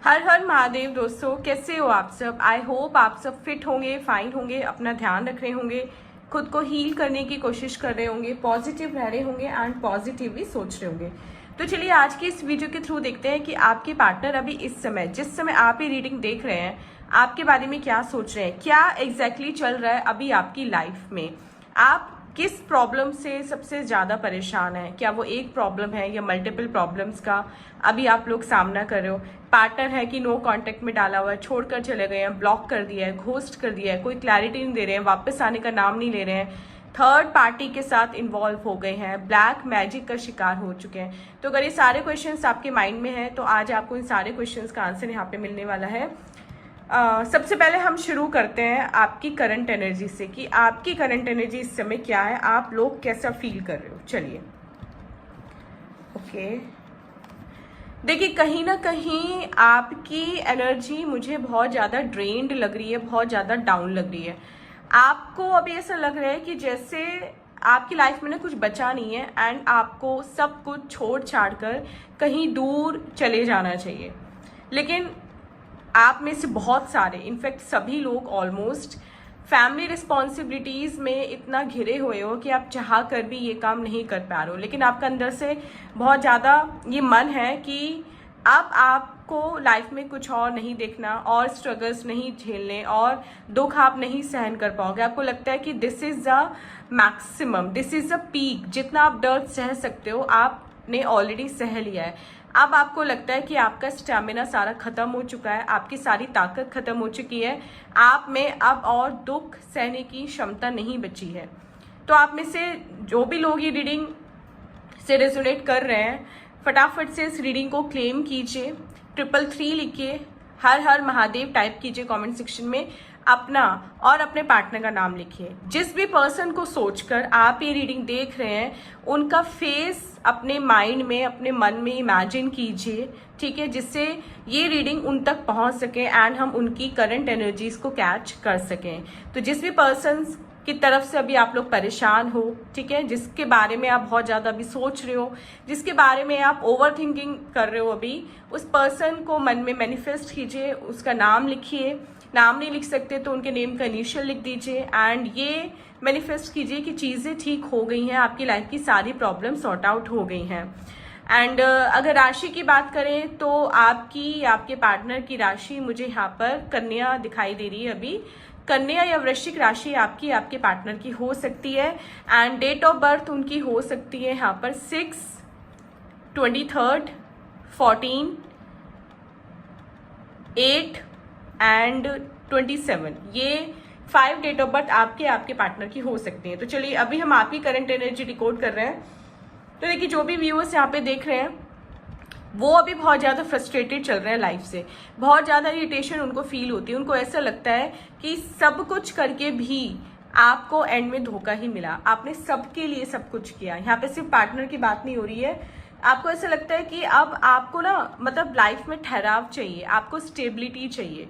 हर हर महादेव दोस्तों, कैसे हो आप सब। आई होप आप सब फिट होंगे, फाइन होंगे, अपना ध्यान रख रहे होंगे, खुद को हील करने की कोशिश कर रहे होंगे, पॉजिटिव रह रहे होंगे एंड पॉजिटिवली सोच रहे होंगे। तो चलिए आज की इस वीडियो के थ्रू देखते हैं कि आपके पार्टनर अभी इस समय, जिस समय आप ये रीडिंग देख रहे हैं, आपके बारे में क्या सोच रहे हैं, क्या एग्जैक्टली चल रहा है अभी आपकी लाइफ में। आप किस प्रॉब्लम से सबसे ज़्यादा परेशान है, क्या वो एक प्रॉब्लम है या मल्टीपल प्रॉब्लम्स का अभी आप लोग सामना कर रहे हो। पार्टनर है कि नो कांटेक्ट में डाला हुआ है, छोड़कर चले गए हैं, ब्लॉक कर दिया है, घोस्ट कर दिया है, कोई क्लैरिटी नहीं दे रहे हैं, वापस आने का नाम नहीं ले रहे हैं, थर्ड पार्टी के साथ इन्वॉल्व हो गए हैं, ब्लैक मैजिक का शिकार हो चुके हैं। तो अगर ये सारे क्वेश्चंस आपके माइंड में हैं तो आज आपको इन सारे क्वेश्चंस का आंसर यहाँ पे मिलने वाला है। सबसे पहले हम शुरू करते हैं आपकी करंट एनर्जी से कि आपकी करंट एनर्जी इस समय क्या है, आप लोग कैसा फील कर रहे हो। चलिए ओके, देखिए कहीं ना कहीं आपकी एनर्जी मुझे बहुत ज़्यादा ड्रेन्ड लग रही है, बहुत ज़्यादा डाउन लग रही है। आपको अभी ऐसा लग रहा है कि जैसे आपकी लाइफ में ना कुछ बचा नहीं है एंड आपको सब कुछ छोड़ छाड़ कर कहीं दूर चले जाना चाहिए। लेकिन आप में से बहुत सारे, इनफैक्ट सभी लोग ऑलमोस्ट फैमिली रिस्पॉन्सिबिलिटीज़ में इतना घिरे हुए हो कि आप चाह कर भी ये काम नहीं कर पा रहे हो। लेकिन आपका अंदर से बहुत ज़्यादा ये मन है कि अब आपको लाइफ में कुछ और नहीं देखना, और स्ट्रगल्स नहीं झेलने, और दुख आप नहीं सहन कर पाओगे। आपको लगता है कि this is the maximum, this is the peak, जितना आप दर्द सह सकते हो आपने ऑलरेडी सह लिया है। अब आपको लगता है कि आपका स्टैमिना सारा खत्म हो चुका है, आपकी सारी ताकत खत्म हो चुकी है, आप में अब और दुख सहने की क्षमता नहीं बची है। तो आप में से जो भी लोग ये रीडिंग से रेजोनेट कर रहे हैं, फटाफट से इस रीडिंग को क्लेम कीजिए, 333 लिखिए, हर हर महादेव टाइप कीजिए कमेंट सेक्शन में, अपना और अपने पार्टनर का नाम लिखिए। जिस भी पर्सन को सोचकर आप ये रीडिंग देख रहे हैं, उनका फेस अपने माइंड में, अपने मन में इमेजिन कीजिए, ठीक है, जिससे ये रीडिंग उन तक पहुंच सके एंड हम उनकी करंट एनर्जीज को कैच कर सकें। तो जिस भी पर्सन की तरफ से अभी आप लोग परेशान हो, ठीक है, जिसके बारे में आप बहुत ज़्यादा अभी सोच रहे हो, जिसके बारे में आप ओवर थिंकिंग कर रहे हो अभी, उस पर्सन को मन में मैनिफेस्ट कीजिए, उसका नाम लिखिए। नाम नहीं लिख सकते तो उनके नेम का इनिशियल लिख दीजिए एंड ये मैनिफेस्ट कीजिए कि चीज़ें ठीक हो गई हैं, आपकी लाइफ की सारी प्रॉब्लम सॉर्ट आउट हो गई हैं। एंड अगर राशि की बात करें तो आपकी, आपके पार्टनर की राशि मुझे यहाँ पर कन्या दिखाई दे रही है अभी। कन्या या वृश्चिक राशि आपकी, आपके पार्टनर की हो सकती है एंड डेट ऑफ बर्थ उनकी हो सकती है यहाँ पर 6, 23, 14, 8 एंड 27। ये 5 डेट ऑफ बर्थ आपके पार्टनर की हो सकती है। तो चलिए अभी हम आपकी करंट एनर्जी डिकोड कर रहे हैं। तो देखिए जो भी व्यूअर्स यहाँ पे देख रहे हैं वो अभी बहुत ज़्यादा फ्रस्ट्रेटेड चल रहे हैं लाइफ से, बहुत ज़्यादा इरिटेशन उनको फील होती है। उनको ऐसा लगता है कि सब कुछ करके भी आपको एंड में धोखा ही मिला, आपने सबके लिए सब कुछ किया। यहाँ पे सिर्फ पार्टनर की बात नहीं हो रही है, आपको ऐसा लगता है कि अब आपको ना मतलब लाइफ में ठहराव चाहिए, आपको स्टेबिलिटी चाहिए।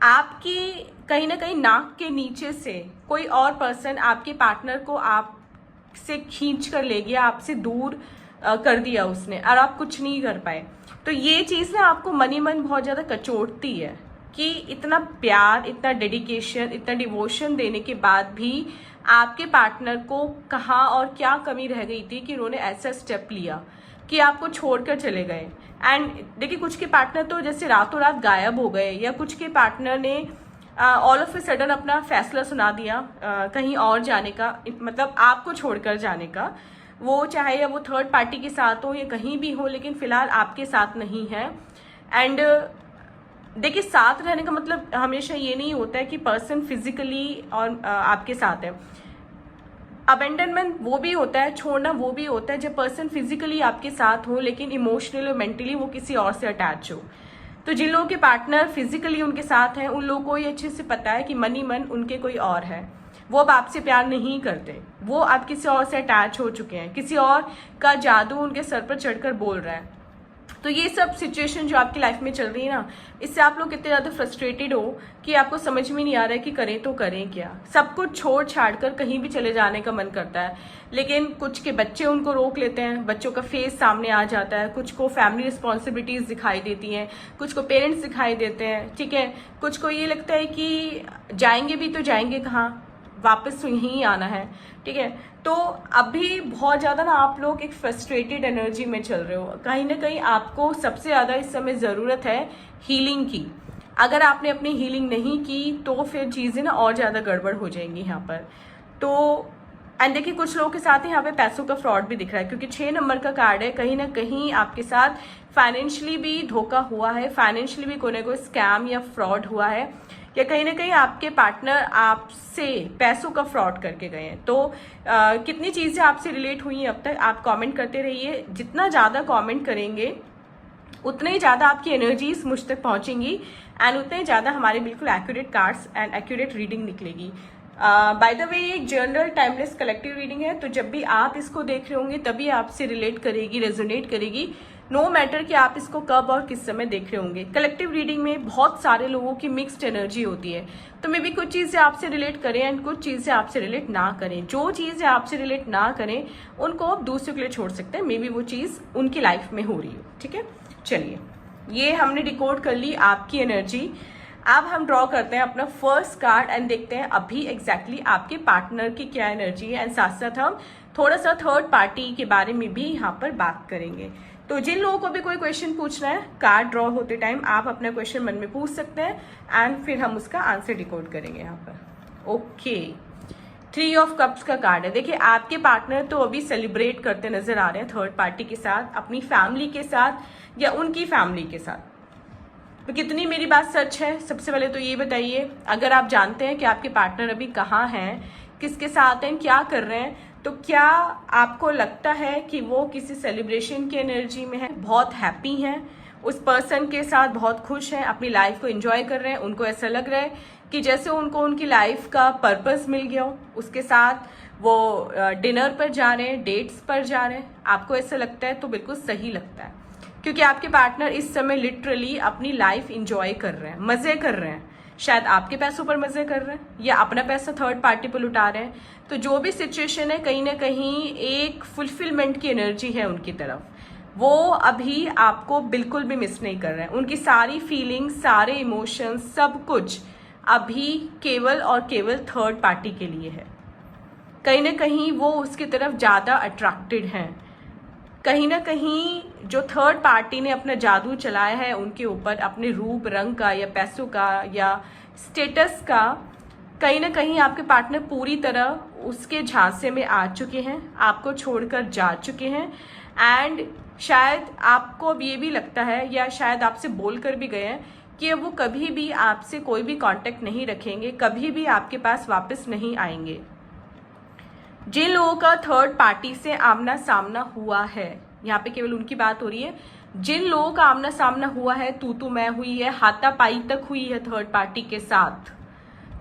आपकी कहीं ना कहीं नाक के नीचे से कोई और पर्सन आपके पार्टनर को आपसे खींच कर ले गया, आपसे दूर कर दिया उसने, और आप कुछ नहीं कर पाए। तो ये चीज़ ना आपको मन ही मन बहुत ज़्यादा कचोटती है कि इतना प्यार, इतना डेडिकेशन, इतना डिवोशन देने के बाद भी आपके पार्टनर को कहाँ और क्या कमी रह गई थी कि उन्होंने ऐसा स्टेप लिया कि आपको छोड़कर चले गए। एंड देखिए कुछ के पार्टनर तो जैसे रातों रात गायब हो गए, या कुछ के पार्टनर ने ऑल ऑफ ए सडन अपना फैसला सुना दिया कहीं और जाने का, मतलब आपको छोड़कर जाने का। वो चाहे या वो थर्ड पार्टी के साथ हो या कहीं भी हो, लेकिन फिलहाल आपके साथ नहीं है। एंड देखिए साथ रहने का मतलब हमेशा ये नहीं होता है कि पर्सन फिजिकली और आपके साथ है। अबेंडनमेंट वो भी होता है, छोड़ना वो भी होता है जब पर्सन फिजिकली आपके साथ हो लेकिन इमोशनली और मेंटली वो किसी और से अटैच हो। तो जिन लोगों के पार्टनर फिजिकली उनके साथ हैं उन लोगों को ये अच्छे से पता है कि मन ही मन उनके कोई और है, वो अब आपसे प्यार नहीं करते, वो आप किसी और से अटैच हो चुके हैं, किसी और का जादू उनके सर पर चढ़कर बोल रहा है। तो ये सब सिचुएशन जो आपकी लाइफ में चल रही है ना, इससे आप लोग इतने ज़्यादा फ्रस्ट्रेटेड हो कि आपको समझ में नहीं आ रहा है कि करें तो करें क्या। सब कुछ छोड़ छाड़ कर कहीं भी चले जाने का मन करता है, लेकिन कुछ के बच्चे उनको रोक लेते हैं, बच्चों का फेस सामने आ जाता है, कुछ को फैमिली रिस्पॉन्सिबिलिटीज़ दिखाई देती हैं, कुछ को पेरेंट्स दिखाई देते हैं, ठीक है, कुछ को ये लगता है कि जाएंगे भी तो जाएंगे कहाँ, वापस तो यहीं आना है, ठीक है। तो अभी बहुत ज़्यादा ना आप लोग एक फ्रस्ट्रेटेड एनर्जी में चल रहे हो। कहीं ना कहीं आपको सबसे ज़्यादा इस समय ज़रूरत है हीलिंग की। अगर आपने अपनी हीलिंग नहीं की तो फिर चीज़ें ना और ज़्यादा गड़बड़ हो जाएंगी यहाँ पर। तो एंड देखिए कुछ लोगों के साथ यहाँ पे पैसों का फ्रॉड भी दिख रहा है, क्योंकि 6 नंबर का कार्ड है। कहीं ना कहीं आपके साथ फाइनेंशियली भी धोखा हुआ है, फाइनेंशियली भी कोई ना कोई स्कैम या फ्रॉड हुआ है, या कहीं ना कहीं आपके पार्टनर आपसे पैसों का फ्रॉड करके गए हैं। तो कितनी चीज़ें आपसे रिलेट हुई हैं अब तक, आप कमेंट करते रहिए। जितना ज़्यादा कमेंट करेंगे उतने ही ज़्यादा आपकी एनर्जीज मुझ तक पहुँचेंगी एंड उतने ही ज़्यादा हमारे बिल्कुल accurate cards and accurate reading निकलेगी। बाय द वे ये एक जनरल टाइमलेस कलेक्टिव रीडिंग है, तो जब भी आप इसको देख रहे होंगे तभी आपसे रिलेट करेगी, रेजोनेट करेगी, नो मैटर कि आप इसको कब और किस समय देख रहे होंगे। कलेक्टिव रीडिंग में बहुत सारे लोगों की मिक्स्ड एनर्जी होती है, तो मे भी कुछ चीज़ें आपसे रिलेट करें एंड कुछ चीज़ें आपसे रिलेट ना करें। जो चीज़ें आपसे रिलेट ना करें उनको आप दूसरों के लिए छोड़ सकते हैं, मे बी वो चीज़ उनकी लाइफ में हो रही हो, ठीक है। चलिए, ये हमने डिकोड कर ली आपकी एनर्जी। अब हम ड्रॉ करते हैं अपना फर्स्ट कार्ड एंड देखते हैं अभी एग्जैक्टली आपके पार्टनर की क्या एनर्जी है, एंड साथ साथ हम थोड़ा सा थर्ड पार्टी के बारे में भी यहाँ पर बात करेंगे। तो जिन लोगों को भी कोई क्वेश्चन पूछना है कार्ड ड्रॉ होते टाइम आप अपना क्वेश्चन मन में पूछ सकते हैं एंड फिर हम उसका आंसर डिकोड करेंगे यहाँ पर। ओके, 3 ऑफ कप्स का कार्ड है। देखिए आपके पार्टनर तो अभी सेलिब्रेट करते नजर आ रहे हैं थर्ड पार्टी के साथ, अपनी फैमिली के साथ या उनकी फैमिली के साथ। तो कितनी मेरी बात सच है, सबसे पहले तो ये बताइए। अगर आप जानते हैं कि आपके पार्टनर अभी कहाँ हैं, किसके साथ हैं, क्या कर रहे हैं, तो क्या आपको लगता है कि वो किसी सेलिब्रेशन की एनर्जी में है, बहुत हैप्पी हैं, उस पर्सन के साथ बहुत खुश हैं, अपनी लाइफ को एंजॉय कर रहे हैं, उनको ऐसा लग रहा है कि जैसे उनको उनकी लाइफ का पर्पस मिल गया हो, उसके साथ वो डिनर पर जा रहे हैं, डेट्स पर जा रहे हैं। आपको ऐसा लगता है तो बिल्कुल सही लगता है, क्योंकि आपके पार्टनर इस समय लिटरली अपनी लाइफ इंजॉय कर रहे हैं, मजे कर रहे हैं। शायद आपके पैसों पर मजे कर रहे हैं या अपना पैसा थर्ड पार्टी पर लुटा रहे हैं। तो जो भी सिचुएशन है कहीं ना कहीं एक फुलफिलमेंट की एनर्जी है उनकी तरफ। वो अभी आपको बिल्कुल भी मिस नहीं कर रहे हैं। उनकी सारी फीलिंग्स, सारे इमोशंस, सब कुछ अभी केवल और केवल थर्ड पार्टी के लिए है। कहीं ना कहीं वो उसकी तरफ ज़्यादा अट्रैक्टेड हैं। कहीं ना कहीं जो थर्ड पार्टी ने अपना जादू चलाया है उनके ऊपर, अपने रूप रंग का या पैसों का या स्टेटस का, कहीं ना कहीं आपके पार्टनर पूरी तरह उसके झांसे में आ चुके हैं, आपको छोड़कर जा चुके हैं। एंड शायद आपको अब ये भी लगता है या शायद आपसे बोल कर भी गए हैं कि वो कभी भी आपसे कोई भी कांटेक्ट नहीं रखेंगे, कभी भी आपके पास वापस नहीं आएंगे। जिन लोगों का थर्ड पार्टी से आमना सामना हुआ है, यहाँ पे केवल उनकी बात हो रही है, जिन लोगों का आमना सामना हुआ है, तू मैं हुई है, हाथापाई तक हुई है थर्ड पार्टी के साथ,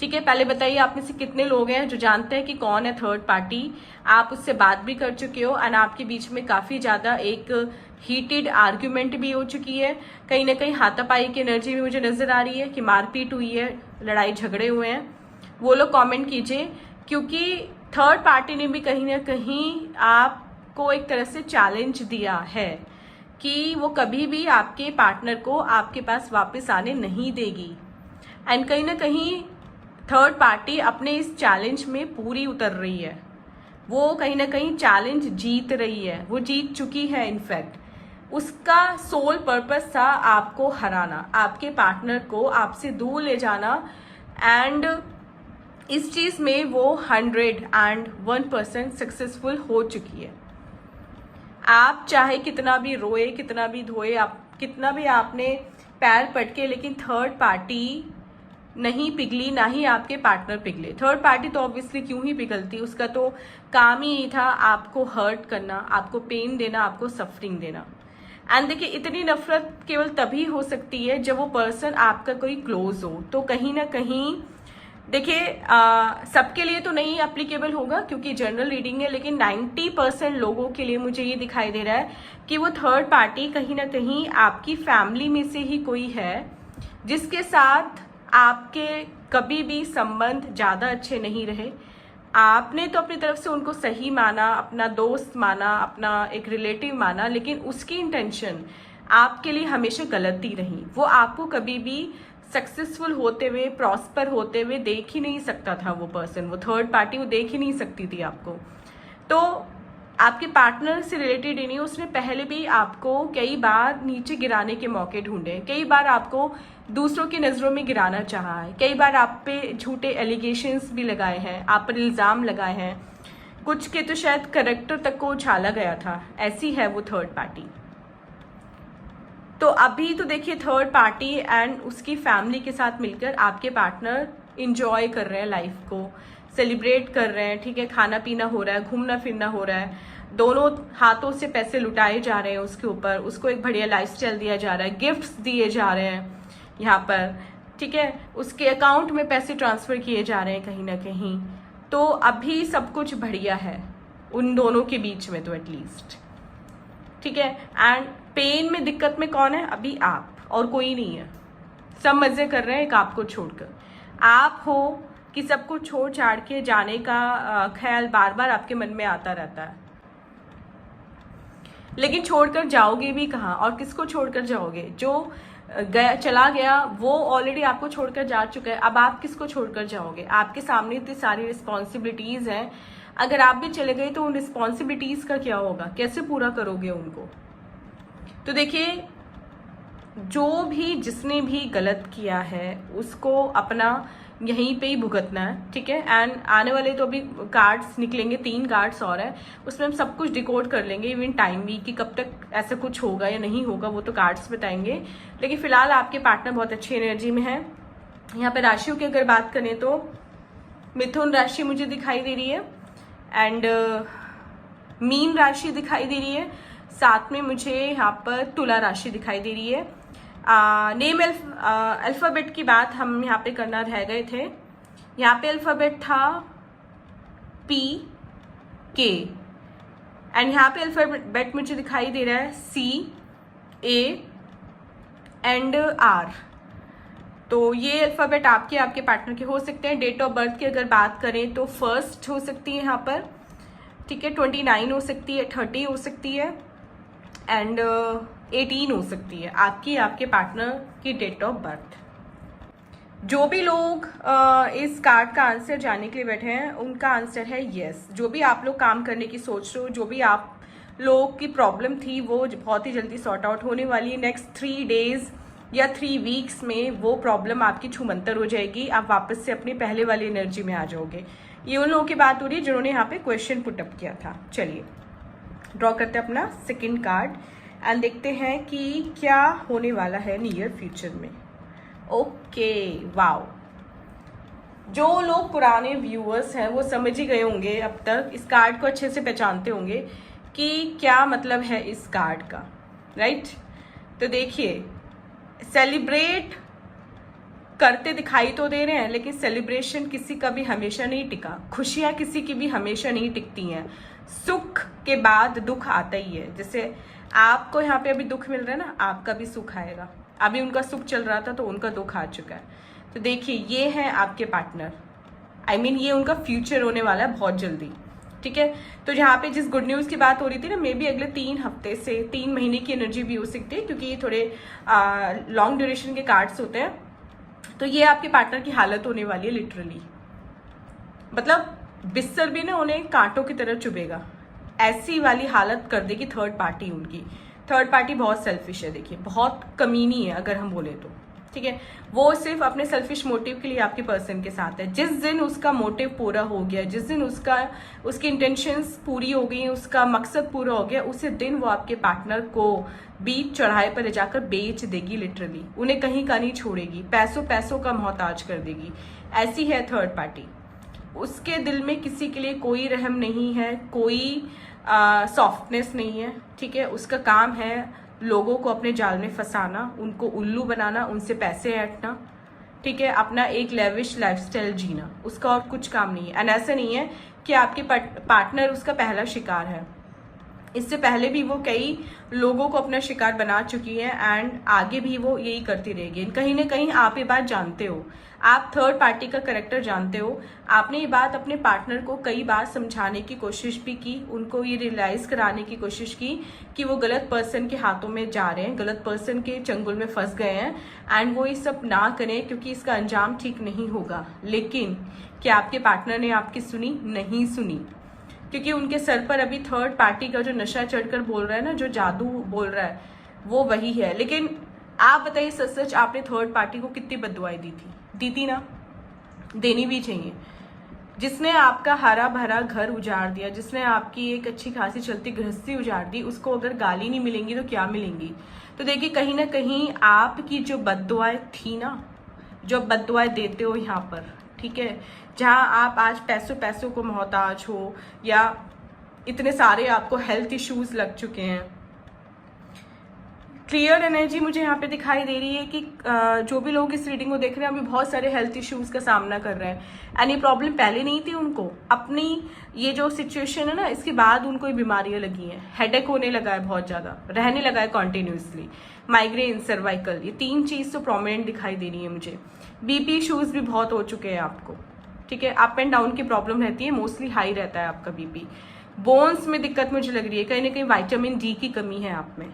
ठीक है। पहले बताइए आप में से कितने लोग हैं जो जानते हैं कि कौन है थर्ड पार्टी। आप उससे बात भी कर चुके हो एंड आपके बीच में काफी ज्यादा एक हीटेड आर्ग्यूमेंट भी हो चुकी है। कहीं ना कहीं हाथापाई की एनर्जी भी मुझे नजर आ रही है कि मारपीट हुई है, लड़ाई झगड़े हुए हैं। वो लोग कमेंट कीजिए, क्योंकि थर्ड पार्टी ने भी कहीं ना कहीं आपको एक तरह से चैलेंज दिया है कि वो कभी भी आपके पार्टनर को आपके पास वापस आने नहीं देगी। एंड कहीं ना कहीं थर्ड पार्टी अपने इस चैलेंज में पूरी उतर रही है। वो कहीं ना कहीं चैलेंज जीत रही है, वो जीत चुकी है। इनफैक्ट उसका सोल पर्पस था आपको हराना, आपके पार्टनर को आपसे दूर ले जाना। एंड इस चीज में वो 101% सक्सेसफुल हो चुकी है। आप चाहे कितना भी रोए, कितना भी धोए, आप कितना भी आपने पैर पटके, लेकिन थर्ड पार्टी नहीं पिघली, ना ही आपके पार्टनर पिघले। थर्ड पार्टी तो ऑब्वियसली क्यों ही पिघलती, उसका तो काम ही था आपको हर्ट करना, आपको पेन देना, आपको सफरिंग देना। एंड देखिए इतनी नफरत केवल तभी हो सकती है जब वो पर्सन आपका कोई क्लोज हो। तो कहीं ना कहीं देखिए सबके लिए तो नहीं एप्लीकेबल होगा क्योंकि जनरल रीडिंग है, लेकिन 90% लोगों के लिए मुझे ये दिखाई दे रहा है कि वो थर्ड पार्टी कहीं ना कहीं आपकी फैमिली में से ही कोई है जिसके साथ आपके कभी भी संबंध ज़्यादा अच्छे नहीं रहे। आपने तो अपनी तरफ से उनको सही माना, अपना दोस्त माना, अपना एक रिलेटिव माना, लेकिन उसकी इंटेंशन आपके लिए हमेशा गलत ही रही। वो आपको कभी भी सक्सेसफुल होते हुए, प्रॉस्पर होते हुए देख ही नहीं सकता था। वो पर्सन, वो थर्ड पार्टी, वो देख ही नहीं सकती थी आपको। तो आपके पार्टनर से रिलेटेड ही नहीं, उसने पहले भी आपको कई बार नीचे गिराने के मौके ढूंढे, कई बार आपको दूसरों की नज़रों में गिराना चाहा है, कई बार आप पे झूठे एलिगेशंस भी लगाए हैं, आप पर इल्ज़ाम लगाए हैं, कुछ के तो शायद करेक्टर तक को उछाला गया था। ऐसी है वो थर्ड पार्टी। तो अभी तो देखिए थर्ड पार्टी एंड उसकी फैमिली के साथ मिलकर आपके पार्टनर इंजॉय कर रहे हैं लाइफ को, सेलिब्रेट कर रहे हैं, ठीक है, खाना पीना हो रहा है, घूमना फिरना हो रहा है, दोनों हाथों से पैसे लुटाए जा रहे हैं उसके ऊपर, उसको एक बढ़िया लाइफस्टाइल दिया जा रहा है, गिफ्ट्स दिए जा रहे हैं यहाँ पर, ठीक है, उसके अकाउंट में पैसे ट्रांसफर किए जा रहे हैं कहीं ना कहीं। तो अभी सब कुछ बढ़िया है उन दोनों के बीच में, तो एटलीस्ट ठीक है। एंड पेन में, दिक्कत में कौन है? अभी आप, और कोई नहीं है। सब मजे कर रहे हैं एक आपको छोड़कर। आप हो कि सबको छोड़ छाड़ के जाने का ख्याल बार बार आपके मन में आता रहता है, लेकिन छोड़कर जाओगे भी कहाँ और किसको छोड़कर जाओगे? जो गया चला गया वो ऑलरेडी आपको छोड़कर जा चुका है। अब आप किसको छोड़कर जाओगे? आपके सामने इतनी सारी रिस्पॉन्सिबिलिटीज हैं, अगर आप भी चले गए तो उन रिस्पॉन्सिबिलिटीज का क्या होगा? कैसे पूरा करोगे उनको? तो देखिए जो भी, जिसने भी गलत किया है उसको अपना यहीं पे ही भुगतना है, ठीक है। एंड आने वाले तो अभी कार्ड्स निकलेंगे, 3 कार्ड्स और है, उसमें हम सब कुछ डिकोड कर लेंगे, इवन टाइम भी, कि कब तक ऐसा कुछ होगा या नहीं होगा वो तो कार्ड्स बताएंगे। लेकिन फिलहाल आपके पार्टनर बहुत अच्छी एनर्जी में है। यहाँ पे राशियों की अगर बात करें तो मिथुन राशि मुझे दिखाई दे रही है एंड मीन राशि दिखाई दे रही है, साथ में मुझे यहाँ पर तुला राशि दिखाई दे रही है। नेम अल्फ़ाबेट की बात हम यहाँ पे करना रह गए थे। यहाँ पे अल्फ़ाबेट था P K एंड यहाँ पे अल्फ़ाबेट मुझे दिखाई दे रहा है C A एंड R। तो ये अल्फ़ाबेट आपके पार्टनर के हो सकते हैं। डेट ऑफ बर्थ की अगर बात करें तो 1 हो सकती है यहाँ पर, ठीक है, 29 हो सकती है, 30 हो सकती है एंड 18 हो सकती है आपके पार्टनर की डेट ऑफ बर्थ। जो भी लोग इस कार्ड का आंसर जानने के लिए बैठे हैं उनका आंसर है यस। जो भी आप लोग काम करने की सोच रहे हो, जो भी आप लोग की प्रॉब्लम थी वो बहुत ही जल्दी सॉर्ट आउट होने वाली है। नेक्स्ट 3 डेज या 3 वीक्स में वो प्रॉब्लम आपकी छूमंतर हो जाएगी, आप वापस से अपनी पहले वाली एनर्जी में आ जाओगे। ये उन लोगों की बात हो रही है जिन्होंने यहाँ पे क्वेश्चन पुटअप किया था। चलिए ड्रॉ करते हैं अपना सेकंड कार्ड एंड देखते हैं कि क्या होने वाला है नियर फ्यूचर में। ओके वाओ, जो लोग पुराने व्यूअर्स हैं वो समझ ही गए होंगे अब तक, इस कार्ड को अच्छे से पहचानते होंगे कि क्या मतलब है इस कार्ड का, राइट। तो देखिए सेलिब्रेट करते दिखाई तो दे रहे हैं, लेकिन सेलिब्रेशन किसी का भी हमेशा नहीं टिका, खुशियां किसी की भी हमेशा नहीं टिकती हैं। सुख के बाद दुख आता ही है। जैसे आपको यहाँ पे अभी दुख मिल रहा है ना, आपका भी सुख आएगा। अभी उनका सुख चल रहा था तो उनका दुख आ चुका है। तो देखिए ये है आपके पार्टनर, I mean, ये उनका फ्यूचर होने वाला है बहुत जल्दी, ठीक है। तो जहाँ पे जिस गुड न्यूज़ की बात हो रही थी ना, मे बी अगले 3 हफ्ते से 3 महीने की एनर्जी भी हो सकती है, क्योंकि ये थोड़े लॉन्ग ड्यूरेशन के कार्ड्स होते हैं। तो ये आपके पार्टनर की हालत होने वाली है लिटरली, मतलब बिस्तर भी ना उन्हें कांटों की तरह चुभेगा, ऐसी वाली हालत कर देगी थर्ड पार्टी उनकी। थर्ड पार्टी बहुत सेल्फिश है, देखिए बहुत कमीनी है अगर हम बोले तो, ठीक है। वो सिर्फ अपने सेल्फिश मोटिव के लिए आपके पर्सन के साथ है। जिस दिन उसका मोटिव पूरा हो गया, जिस दिन उसकी इंटेंशंस पूरी हो गई, उसका मकसद पूरा हो गया, उसी दिन वो आपके पार्टनर को बीच चढ़ाए पर ले जाकर बेच देगी लिटरली। उन्हें कहीं का नहीं छोड़ेगी, पैसों का मोहताज कर देगी। ऐसी है थर्ड पार्टी। उसके दिल में किसी के लिए कोई रहम नहीं है, कोई सॉफ्टनेस नहीं है, ठीक है। उसका काम है लोगों को अपने जाल में फंसाना, उनको उल्लू बनाना, उनसे पैसे ऐंठना, ठीक है, अपना एक लेविश लाइफस्टाइल जीना, उसका और कुछ काम नहीं है। एंड ऐसा नहीं है कि आपके पार्टनर उसका पहला शिकार है, इससे पहले भी वो कई लोगों को अपना शिकार बना चुकी है एंड आगे भी वो यही करती रहेगी। कहीं ना कहीं आप ये बात जानते हो, आप थर्ड पार्टी का कैरेक्टर जानते हो। आपने ये बात अपने पार्टनर को कई बार समझाने की कोशिश भी की, उनको ये रियलाइज कराने की कोशिश की कि वो गलत पर्सन के हाथों में जा रहे हैं, गलत पर्सन के चंगुल में फंस गए हैं एंड वो ये सब ना करें क्योंकि इसका अंजाम ठीक नहीं होगा। लेकिन क्या आपके पार्टनर ने आपकी सुनी? नहीं सुनी, क्योंकि उनके सर पर अभी थर्ड पार्टी का जो नशा चढ़कर बोल रहा है ना, जो जादू बोल रहा है, वो वही है। लेकिन आप बताइए सच सच, आपने थर्ड पार्टी को कितनी बददुआएं दी थी? दी थी ना, देनी भी चाहिए। जिसने आपका हरा भरा घर उजाड़ दिया, जिसने आपकी एक अच्छी खासी चलती गृहस्थी उजाड़ दी, उसको अगर गाली नहीं मिलेंगी तो क्या मिलेंगी? तो देखिए, कहीं ना कहीं आपकी जो बददुआएं थी ना, जो बददुआएं देते हो यहाँ पर, ठीक है, जहाँ आप आज पैसों को मोहताज हो या इतने सारे आपको हेल्थ इश्यूज लग चुके हैं, क्लियर एनर्जी मुझे यहाँ पे दिखाई दे रही है कि जो भी लोग इस रीडिंग को देख रहे हैं अभी बहुत सारे हेल्थ इश्यूज का सामना कर रहे हैं एंड ये प्रॉब्लम पहले नहीं थी उनको। अपनी ये जो सिचुएशन है ना, इसके बाद उनको ये बीमारियां लगी हैं, हेडेक होने लगा है, बहुत ज़्यादा रहने लगा है कॉन्टिन्यूसली, माइग्रेन, सर्वाइकल, ये 3 चीज़ तो प्रोमिनेंट दिखाई दे रही है मुझे। बीपी इश्यूज भी बहुत हो चुके हैं आपको, ठीक है, अप एंड डाउन की प्रॉब्लम रहती है, मोस्टली हाई रहता है आपका बीपी। बोन्स में दिक्कत मुझे लग रही है, कहीं ना कहीं विटामिन डी की कमी है आप में,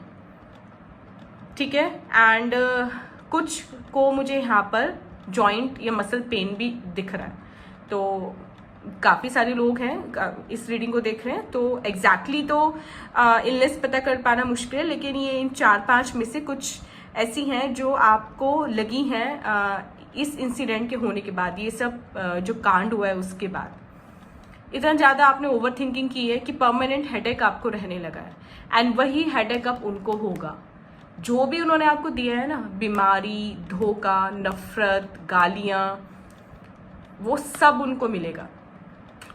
ठीक है। एंड कुछ को मुझे यहाँ पर जॉइंट या मसल पेन भी दिख रहा है। तो काफ़ी सारे लोग हैं इस रीडिंग को देख रहे हैं, तो एग्जैक्टली तो इलनेस पता कर पाना मुश्किल है, लेकिन ये इन 4-5 में से कुछ ऐसी हैं जो आपको लगी हैं इस इंसिडेंट के होने के बाद, ये सब जो कांड हुआ है उसके बाद। इतना ज़्यादा आपने ओवर थिंकिंग की है कि परमानेंट हेडेक आपको रहने लगा है एंड वही हेडेक अब उनको होगा। जो भी उन्होंने आपको दिया है ना, बीमारी, धोखा, नफरत, गालियाँ, वो सब उनको मिलेगा।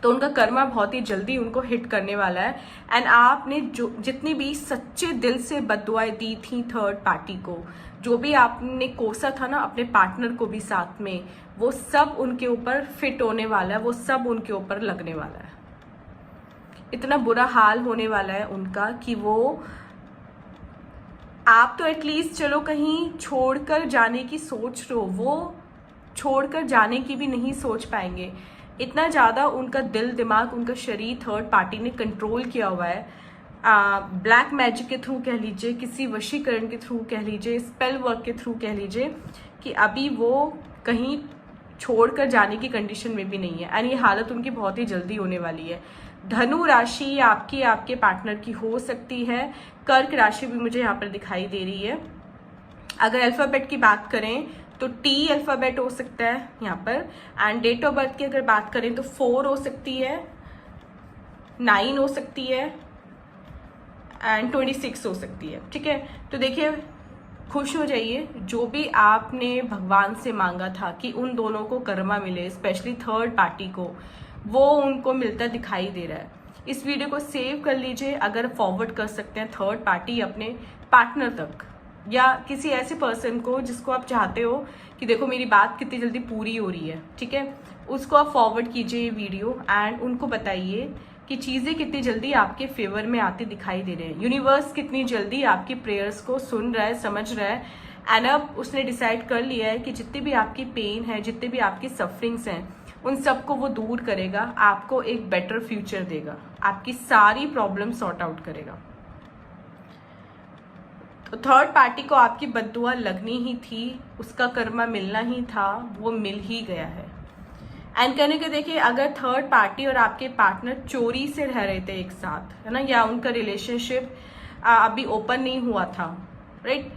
तो उनका कर्मा बहुत ही जल्दी उनको हिट करने वाला है एंड आपने जो जितनी भी सच्चे दिल से बद्दुआएं दी थी थर्ड पार्टी को, जो भी आपने कोसा था ना अपने पार्टनर को भी साथ में, वो सब उनके ऊपर फिट होने वाला है, वो सब उनके ऊपर लगने वाला है। इतना बुरा हाल होने वाला है उनका कि वो, आप तो एटलीस्ट चलो कहीं छोड़कर जाने की सोच रहे हो, वो छोड़कर जाने की भी नहीं सोच पाएंगे। इतना ज़्यादा उनका दिल, दिमाग, उनका शरीर थर्ड पार्टी ने कंट्रोल किया हुआ है। ब्लैक मैजिक के थ्रू कह लीजिए, किसी वशीकरण के थ्रू कह लीजिए, स्पेल वर्क के थ्रू कह लीजिए, कि अभी वो कहीं छोड़कर जाने की कंडीशन में भी नहीं है एंड ये हालत उनकी बहुत ही जल्दी होने वाली है। धनु राशि आपकी, आपके पार्टनर की हो सकती है। कर्क राशि भी मुझे यहाँ पर दिखाई दे रही है। अगर अल्फ़ाबेट की बात करें तो टी अल्फ़ाबेट हो सकता है यहाँ पर, एंड डेट ऑफ बर्थ की अगर बात करें तो 4 हो सकती है, 9 हो सकती है एंड 26 हो सकती है, ठीक है। तो देखिए, खुश हो जाइए, जो भी आपने भगवान से मांगा था कि उन दोनों को कर्मा मिले, स्पेशली थर्ड पार्टी को, वो उनको मिलता दिखाई दे रहा है। इस वीडियो को सेव कर लीजिए, अगर फॉरवर्ड कर सकते हैं थर्ड पार्टी अपने पार्टनर तक या किसी ऐसे पर्सन को जिसको आप चाहते हो कि देखो मेरी बात कितनी जल्दी पूरी हो रही है, ठीक है, उसको आप फॉरवर्ड कीजिए ये वीडियो एंड उनको बताइए कि चीज़ें कितनी जल्दी आपके फेवर में आती दिखाई दे रहे हैं। यूनिवर्स कितनी जल्दी आपकी प्रेयर्स को सुन रहा है, समझ रहा है एंड अब उसने डिसाइड कर लिया है कि जितनी भी आपकी पेन है, जितने भी आपकी सफरिंग्स हैं, उन सबको वो दूर करेगा, आपको एक बेटर फ्यूचर देगा, आपकी सारी प्रॉब्लम सॉर्ट आउट करेगा। तो थर्ड पार्टी को आपकी बद्दुआ लगनी ही थी, उसका कर्मा मिलना ही था, वो मिल ही गया है। एंड कहने के देखिए, अगर थर्ड पार्टी और आपके पार्टनर चोरी से रह रहे थे एक साथ, है ना, या उनका रिलेशनशिप अभी ओपन नहीं हुआ था, राइट,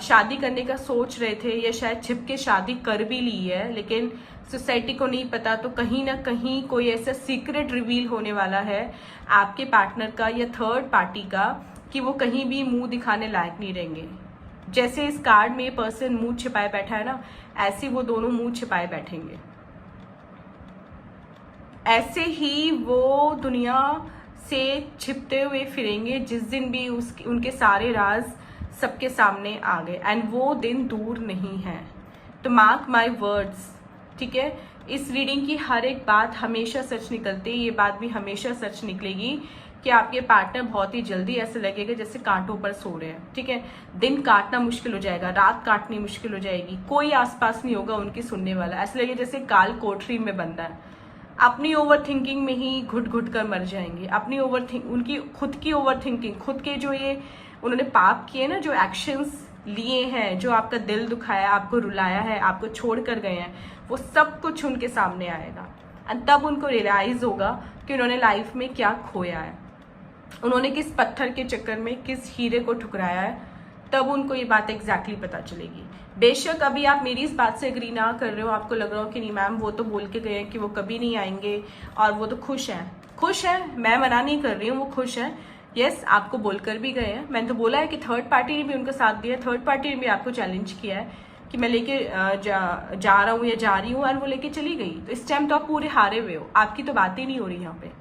शादी करने का सोच रहे थे या शायद छिप के शादी कर भी ली है लेकिन सोसाइटी को नहीं पता, तो कहीं ना कहीं कोई ऐसा सीक्रेट रिवील होने वाला है आपके पार्टनर का या थर्ड पार्टी का कि वो कहीं भी मुंह दिखाने लायक नहीं रहेंगे। जैसे इस कार्ड में ये पर्सन मुंह छिपाए बैठा है ना, ऐसे वो दोनों मुंह छिपाए बैठेंगे, ऐसे ही वो दुनिया से छिपते हुए फिरेंगे जिस दिन भी उनके सारे राज सबके सामने आ गए एंड वो दिन दूर नहीं है, तो मार्क माई वर्ड्स, ठीक है, इस रीडिंग की हर एक बात हमेशा सच निकलती है। ये बात भी हमेशा सच निकलेगी कि आपके पार्टनर बहुत ही जल्दी ऐसे लगेगा जैसे कांटों पर सो रहे हैं, ठीक है। दिन काटना मुश्किल हो जाएगा, रात काटनी मुश्किल हो जाएगी, कोई आसपास नहीं होगा उनकी सुनने वाला, ऐसे लगेगा जैसे काल कोठरी में बंदा है। अपनी ओवर थिंकिंग में ही घुट घुट कर मर जाएंगे, अपनी उनकी खुद की ओवर थिंकिंग, खुद के जो ये उन्होंने पाप किए ना, जो एक्शंस लिए हैं, जो आपका दिल दुखाया, आपको रुलाया है, आपको छोड़ कर गए हैं, वो सब कुछ उनके सामने आएगा। तब उनको रियलाइज होगा कि उन्होंने लाइफ में क्या खोया है, उन्होंने किस पत्थर के चक्कर में किस हीरे को ठुकराया है, तब उनको ये बात एग्जैक्टली पता चलेगी। बेशक अभी आप मेरी इस बात से एग्री ना कर रहे हो, आपको लग रहा हो कि नहीं मैम वो तो बोल के गए हैं कि वो कभी नहीं आएंगे और वो तो खुश हैं, मैं मना नहीं कर रही हूँ, वो खुश हैं। यस, आपको बोलकर भी गए हैं, मैंने तो बोला है कि थर्ड पार्टी ने भी उनका साथ दिया, थर्ड पार्टी ने भी आपको चैलेंज किया है कि मैं लेके जा रहा हूँ या जा रही हूँ, और वो लेके चली गई। तो इस टाइम तो आप पूरे हारे हुए हो, आपकी तो बात ही नहीं हो रही यहाँ पे।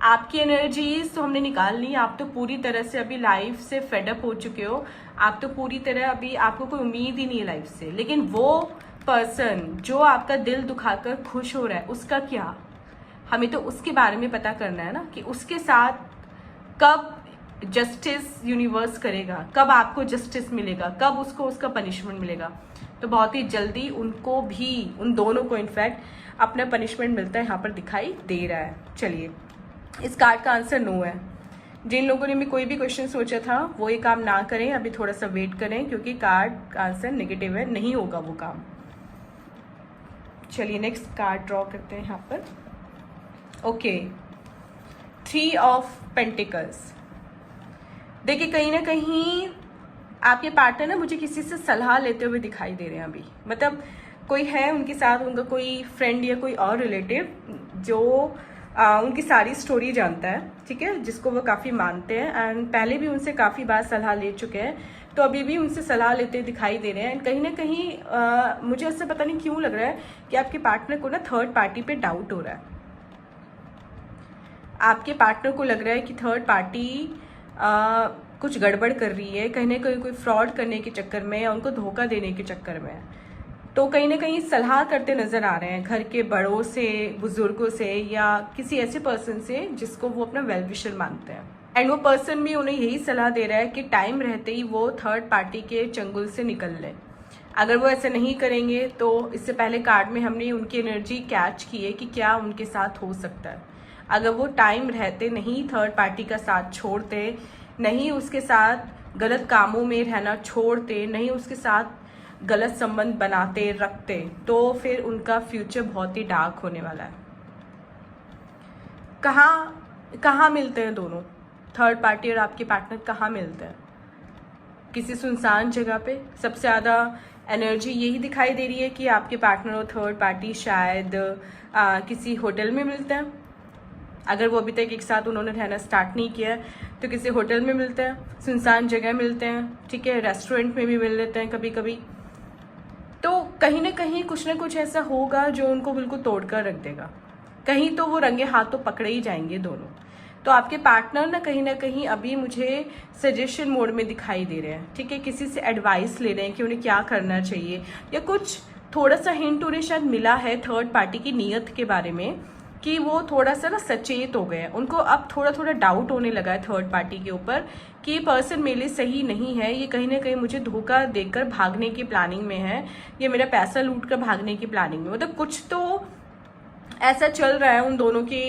आपकी एनर्जीज तो हमने निकाल ली, आप तो पूरी तरह से अभी लाइफ से फेडअप हो चुके हो, आप तो पूरी तरह अभी आपको कोई उम्मीद ही नहीं है लाइफ से। लेकिन वो पर्सन जो आपका दिल दुखाकर खुश हो रहा है, उसका क्या, हमें तो उसके बारे में पता करना है ना, कि उसके साथ कब जस्टिस यूनिवर्स करेगा, कब आपको जस्टिस मिलेगा, कब उसको उसका पनिशमेंट मिलेगा। तो बहुत ही जल्दी उनको भी, उन दोनों को इनफैक्ट अपना पनिशमेंट मिलता है, यहाँ पर दिखाई दे रहा है। चलिए, इस कार्ड का आंसर नो है। जिन लोगों ने भी कोई भी क्वेश्चन सोचा था वो ये काम ना करें, अभी थोड़ा सा वेट करें, क्योंकि कार्ड का आंसर नेगेटिव है, नहीं होगा वो काम। चलिए नेक्स्ट कार्ड ड्रॉ करते हैं यहाँ पर। Okay, 3 of pentacles. देखिए, कहीं ना कहीं आपके पार्टनर ना मुझे किसी से सलाह लेते हुए दिखाई दे रहे हैं अभी, मतलब कोई है उनके साथ, उनका कोई फ्रेंड या कोई और रिलेटिव जो उनकी सारी स्टोरी जानता है, ठीक है, जिसको वो काफ़ी मानते हैं, एंड पहले भी उनसे काफ़ी बार सलाह ले चुके हैं, तो अभी भी उनसे सलाह लेते दिखाई दे रहे हैं। एंड कहीं ना कहीं मुझे उससे पता नहीं क्यों लग रहा है कि आपके पार्टनर को ना थर्ड पार्टी पे डाउट हो रहा है। आपके पार्टनर को लग रहा है कि थर्ड पार्टी कुछ गड़बड़ कर रही है, कहीं ना कहीं कोई फ्रॉड करने के चक्कर में या उनको धोखा देने के चक्कर में, तो कहीं ना कहीं सलाह करते नजर आ रहे हैं घर के बड़ों से, बुजुर्गों से, या किसी ऐसे पर्सन से जिसको वो अपना वेल विशर मानते हैं। एंड वो पर्सन भी उन्हें यही सलाह दे रहा है कि टाइम रहते ही वो थर्ड पार्टी के चंगुल से निकल लें। अगर वो ऐसा नहीं करेंगे तो इससे पहले कार्ड में हमने उनकी एनर्जी कैच की है कि क्या उनके साथ हो सकता है। अगर वो टाइम रहते नहीं थर्ड पार्टी का साथ छोड़ते, नहीं उसके साथ गलत कामों में रहना छोड़ते, नहीं उसके साथ गलत संबंध बनाते रखते, तो फिर उनका फ्यूचर बहुत ही डार्क होने वाला है। कहाँ मिलते हैं दोनों, थर्ड पार्टी और आपके पार्टनर कहाँ मिलते हैं? किसी सुनसान जगह पे। सबसे ज़्यादा एनर्जी यही दिखाई दे रही है कि आपके पार्टनर और थर्ड पार्टी शायद किसी होटल में मिलते हैं। अगर वो अभी तक एक साथ उन्होंने रहना स्टार्ट नहीं किया है तो किसी होटल में मिलते हैं, सुनसान जगह मिलते हैं, ठीक है, रेस्टोरेंट में भी मिल लेते हैं कभी कभी। तो कहीं ना कहीं कुछ ना कुछ ऐसा होगा जो उनको बिल्कुल तोड़ कर रख देगा। कहीं तो वो रंगे हाथ तो पकड़े ही जाएंगे दोनों। तो आपके पार्टनर ना कहीं अभी मुझे सजेशन मोड में दिखाई दे रहे हैं, ठीक है, किसी से एडवाइस ले रहे हैं कि उन्हें क्या करना चाहिए, या कुछ थोड़ा सा हिंट उन्हें शायद मिला है थर्ड पार्टी की नीयत के बारे में, कि वो थोड़ा सा ना सचेत हो गए हैं। उनको अब थोड़ा डाउट होने लगा है थर्ड पार्टी के ऊपर कि ये पर्सन मेरे लिए सही नहीं है, ये कहीं ना कहीं मुझे धोखा देकर भागने की प्लानिंग में है, ये मेरा पैसा लूट कर भागने की प्लानिंग में, मतलब कुछ तो ऐसा चल रहा है उन दोनों की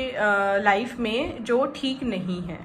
लाइफ में जो ठीक नहीं है।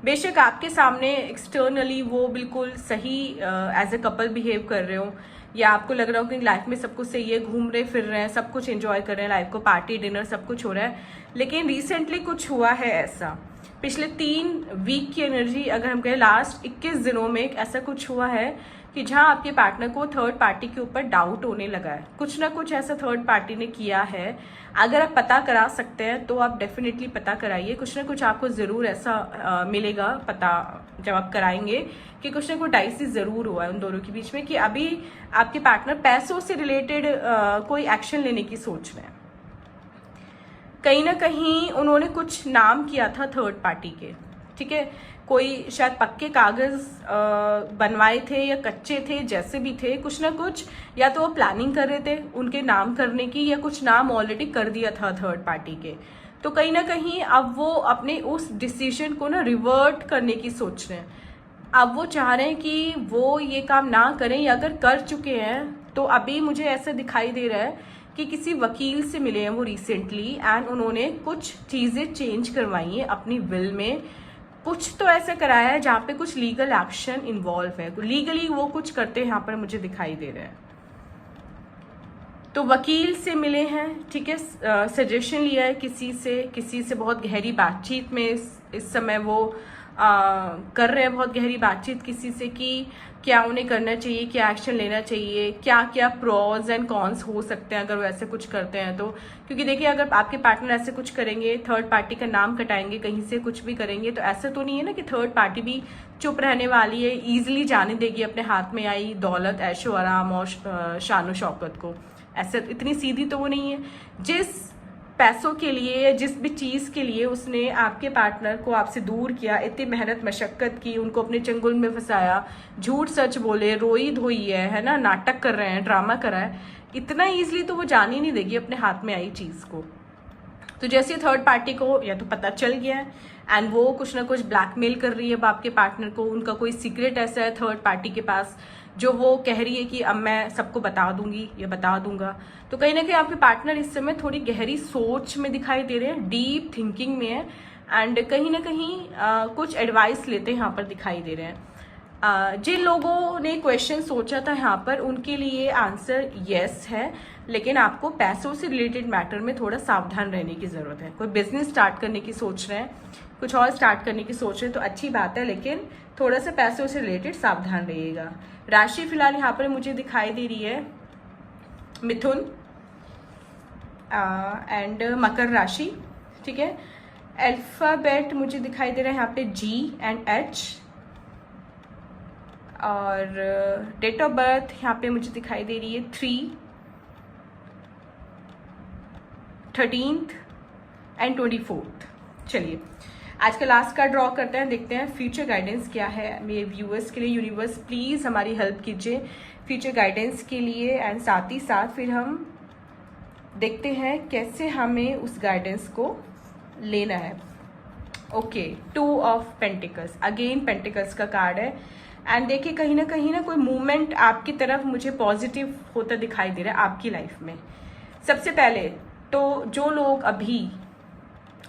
बेशक आपके सामने एक्सटर्नली वो बिल्कुल सही एज ए कपल बिहेव कर रहे हो, या आपको लग रहा हो कि लाइफ में सब कुछ सही है, घूम रहे फिर रहे हैं, सब कुछ एंजॉय कर रहे हैं, लाइफ को पार्टी डिनर सब कुछ हो रहा है, लेकिन रिसेंटली कुछ हुआ है ऐसा। पिछले 3 वीक की एनर्जी अगर हम कहें, लास्ट 21 दिनों में ऐसा कुछ हुआ है कि जहां आपके पार्टनर को थर्ड पार्टी के ऊपर डाउट होने लगा है। कुछ ना कुछ ऐसा थर्ड पार्टी ने किया है। अगर आप पता करा सकते हैं तो आप डेफिनेटली पता कराइए, कुछ ना कुछ आपको ज़रूर ऐसा मिलेगा पता जब आप कराएंगे कि कुछ ना कुछ डाइसी ज़रूर हुआ है उन दोनों के बीच में, कि अभी आपके पार्टनर पैसों से रिलेटेड कोई एक्शन लेने की सोच रहे हैं। कहीं ना कहीं उन्होंने कुछ नाम किया था थर्ड पार्टी के, ठीक है, कोई शायद पक्के कागज बनवाए थे या कच्चे थे, जैसे भी थे, कुछ ना कुछ या तो वो प्लानिंग कर रहे थे उनके नाम करने की, या कुछ नाम ऑलरेडी कर दिया था थर्ड पार्टी के। तो कहीं ना कहीं अब वो अपने उस डिसीजन को ना रिवर्ट करने की सोच रहे हैं। अब वो चाह रहे हैं कि वो ये काम ना करें, या अगर कर चुके हैं तो अभी मुझे ऐसा दिखाई दे रहा है कि किसी वकील से मिले हैं वो रिसेंटली, एंड उन्होंने कुछ चीज़ें चेंज करवाई हैं अपनी विल में। कुछ तो ऐसा कराया है जहाँ पे कुछ लीगल एक्शन इन्वॉल्व है, लीगली वो कुछ करते हैं यहाँ पर मुझे दिखाई दे रहा है। तो वकील से मिले हैं, ठीक है, सजेशन लिया है किसी से बहुत गहरी बातचीत में इस समय वो कर रहे हैं बहुत गहरी बातचीत किसी से कि क्या उन्हें करना चाहिए, क्या एक्शन लेना चाहिए, क्या क्या प्रोज एंड कॉन्स हो सकते हैं अगर वो ऐसे कुछ करते हैं तो। क्योंकि देखिए, अगर आपके पार्टनर ऐसे कुछ करेंगे, थर्ड पार्टी का नाम कटाएंगे, कहीं से कुछ भी करेंगे, तो ऐसा तो नहीं है ना कि थर्ड पार्टी भी चुप रहने वाली है, ईजिली जाने देगी अपने हाथ में आई दौलत, ऐशो आराम और शानो शौकत को। ऐसे इतनी सीधी तो वो नहीं है। जिस पैसों के लिए, जिस भी चीज़ के लिए उसने आपके पार्टनर को आपसे दूर किया, इतनी मेहनत मशक्क़त की, उनको अपने चंगुल में फंसाया, झूठ सच बोले, रोई धोई है ना, नाटक कर रहे हैं, ड्रामा करा है, इतना ईजिली तो वो जान ही नहीं देगी अपने हाथ में आई चीज़ को। तो जैसे थर्ड पार्टी को या तो पता चल गया है एंड वो कुछ ना कुछ ब्लैकमेल कर रही है अब आपके पार्टनर को, उनका कोई सीक्रेट ऐसा है थर्ड पार्टी के पास जो वो कह रही है कि अब मैं सबको बता दूंगी या बता दूंगा। तो कहीं ना कहीं आपके पार्टनर इस समय थोड़ी गहरी सोच में दिखाई दे रहे हैं, डीप थिंकिंग में है, एंड कहीं ना कहीं कुछ एडवाइस लेते हैं यहाँ पर दिखाई दे रहे हैं। जिन लोगों ने क्वेश्चन सोचा था यहाँ पर उनके लिए आंसर यस है, लेकिन आपको पैसों से रिलेटेड मैटर में थोड़ा सावधान रहने की ज़रूरत है। कोई बिजनेस स्टार्ट करने की सोच रहे हैं, कुछ और स्टार्ट करने की सोच रहे हैं तो अच्छी बात है, लेकिन थोड़ा सा पैसों से रिलेटेड सावधान रहिएगा। राशि फिलहाल यहाँ पर मुझे दिखाई दे रही है मिथुन एंड मकर राशि, ठीक है। अल्फाबेट मुझे दिखाई दे रहा है यहाँ पे G एंड H, और डेट ऑफ बर्थ यहाँ पे मुझे दिखाई दे रही है 13th एंड 24th। चलिए आज का लास्ट कार्ड ड्रॉ करते हैं, देखते हैं फ्यूचर गाइडेंस क्या है मेरे व्यूअर्स के लिए। यूनिवर्स प्लीज़ हमारी हेल्प कीजिए फ्यूचर गाइडेंस के लिए, एंड साथ ही साथ फिर हम देखते हैं कैसे हमें उस गाइडेंस को लेना है। Okay, 2 of pentacles, again pentacles का कार्ड है, एंड देखिए कहीं ना कोई मूवमेंट आपकी तरफ मुझे पॉजिटिव होता दिखाई दे रहा है आपकी लाइफ में। सबसे पहले तो जो लोग अभी,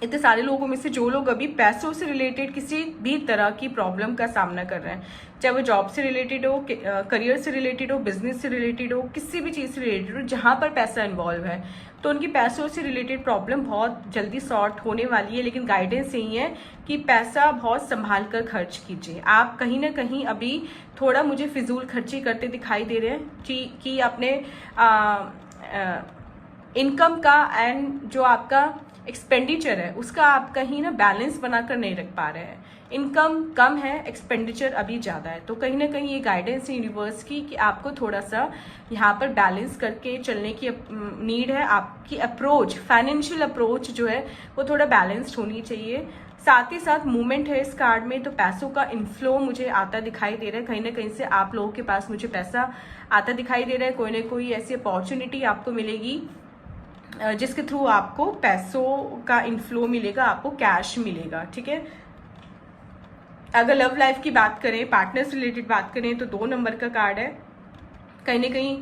इतने सारे लोगों में से जो लोग अभी पैसों से रिलेटेड किसी भी तरह की प्रॉब्लम का सामना कर रहे हैं, चाहे वो जॉब से रिलेटेड हो, करियर से रिलेटेड हो, बिजनेस से रिलेटेड हो, किसी भी चीज़ से रिलेटेड हो जहाँ पर पैसा इन्वॉल्व है, तो उनकी पैसों से रिलेटेड प्रॉब्लम बहुत जल्दी सॉर्ट होने वाली है। लेकिन गाइडेंस यही है कि पैसा बहुत संभाल कर खर्च कीजिए। आप कहीं ना कहीं अभी थोड़ा मुझे फिजूल खर्ची करते दिखाई दे रहे हैं कि अपने इनकम का एंड जो आपका एक्सपेंडिचर है उसका आप कहीं ना बैलेंस बनाकर नहीं रख पा रहे हैं। इनकम कम है, एक्सपेंडिचर अभी ज़्यादा है, तो कहीं ना कहीं ये गाइडेंस है यूनिवर्स की कि आपको थोड़ा सा यहाँ पर बैलेंस करके चलने की नीड है। आपकी अप्रोच, फाइनेंशियल अप्रोच जो है वो थोड़ा बैलेंस्ड होनी चाहिए। साथ ही साथ मूवमेंट है इस कार्ड में, तो पैसों का इनफ्लो मुझे आता दिखाई दे रहा है। कहीं ना कहीं से आप लोगों के पास मुझे पैसा आता दिखाई दे रहा है। कोई ना कोई ऐसी अपॉर्चुनिटी आपको मिलेगी जिसके थ्रू आपको पैसों का इनफ्लो मिलेगा, आपको कैश मिलेगा, ठीक है। अगर लव लाइफ की बात करें, पार्टनर से रिलेटेड बात करें, तो 2 नंबर का कार्ड है। कहीं ना कहीं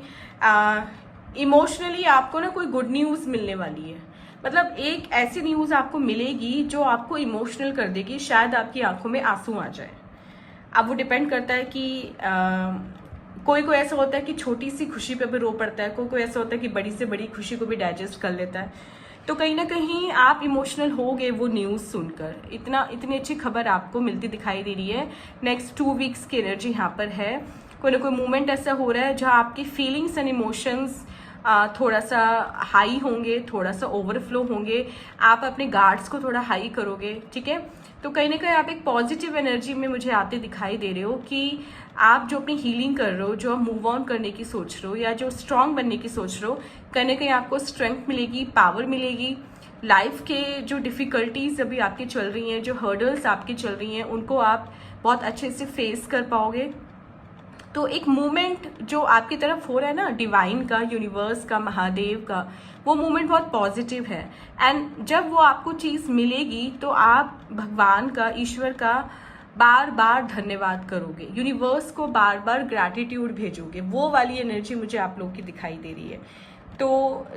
इमोशनली आपको ना कोई गुड न्यूज़ मिलने वाली है, मतलब एक ऐसी न्यूज़ आपको मिलेगी जो आपको इमोशनल कर देगी, शायद आपकी आंखों में आंसू आ जाए। अब वो डिपेंड करता है कि कोई ऐसा होता है कि छोटी सी खुशी पे भी रो पड़ता है, कोई ऐसा होता है कि बड़ी से बड़ी खुशी को भी डाइजेस्ट कर लेता है। तो कहीं ना कहीं आप इमोशनल हो गए वो न्यूज़ सुनकर। इतनी अच्छी खबर आपको मिलती दिखाई दे रही है। नेक्स्ट 2 वीक्स की एनर्जी यहाँ पर है। कोई ना कोई मूवमेंट ऐसा हो रहा है जहाँ आपकी फीलिंग्स एंड इमोशंस थोड़ा सा हाई होंगे, थोड़ा सा ओवरफ्लो होंगे। आप अपने गार्ड्स को थोड़ा हाई करोगे, ठीक है। तो कहीं ना कहीं आप एक पॉजिटिव एनर्जी में मुझे आते दिखाई दे रहे हो कि आप जो अपनी हीलिंग कर रहे हो, जो आप मूव ऑन करने की सोच रहे हो, या जो स्ट्रांग बनने की सोच रहे हो, कहीं ना कहीं आपको स्ट्रेंथ मिलेगी, पावर मिलेगी। लाइफ के जो डिफ़िकल्टीज़ अभी आपकी चल रही हैं, जो हर्डल्स आपकी चल रही हैं, उनको आप बहुत अच्छे से फेस कर पाओगे। तो एक मूवमेंट जो आपकी तरफ हो रहा है ना, डिवाइन का, यूनिवर्स का, महादेव का, वो मूवमेंट बहुत पॉजिटिव है। एंड जब वो आपको चीज़ मिलेगी तो आप भगवान का, ईश्वर का बार बार धन्यवाद करोगे, यूनिवर्स को बार बार ग्रैटिट्यूड भेजोगे। वो वाली एनर्जी मुझे आप लोगों की दिखाई दे रही है। तो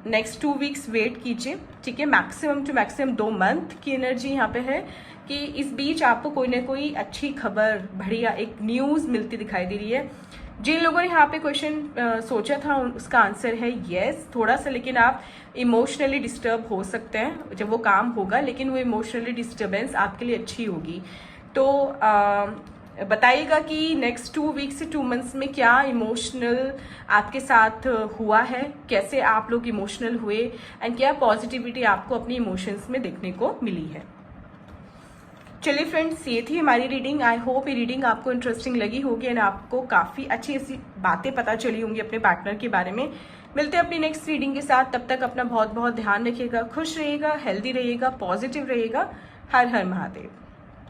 नेक्स्ट 2 वीक्स वेट कीजिए, ठीक है। मैक्सिमम टू मैक्सिमम 2 मंथ की एनर्जी यहाँ पे है कि इस बीच आपको कोई ना कोई अच्छी खबर, बढ़िया एक न्यूज़ मिलती दिखाई दे रही है। जिन लोगों ने यहाँ पे क्वेश्चन सोचा था उसका आंसर है येस, थोड़ा सा लेकिन आप इमोशनली डिस्टर्ब हो सकते हैं जब वो काम होगा, लेकिन वो इमोशनली डिस्टर्बेंस आपके लिए अच्छी होगी। तो बताइएगा कि नेक्स्ट 2 वीक्स से 2 मंथ्स में क्या इमोशनल आपके साथ हुआ है, कैसे आप लोग इमोशनल हुए, एंड क्या पॉजिटिविटी आपको अपनी इमोशंस में देखने को मिली है। चलिए फ्रेंड्स, ये थी हमारी रीडिंग। आई होप ये रीडिंग आपको इंटरेस्टिंग लगी होगी एंड आपको काफ़ी अच्छी ऐसी बातें पता चली होंगी अपने पार्टनर के बारे में। मिलते हैं अपनी नेक्स्ट रीडिंग के साथ, तब तक अपना बहुत बहुत ध्यान रखिएगा, खुश रहिएगा, हेल्दी रहिएगा, पॉजिटिव रहिएगा। हर हर महादेव।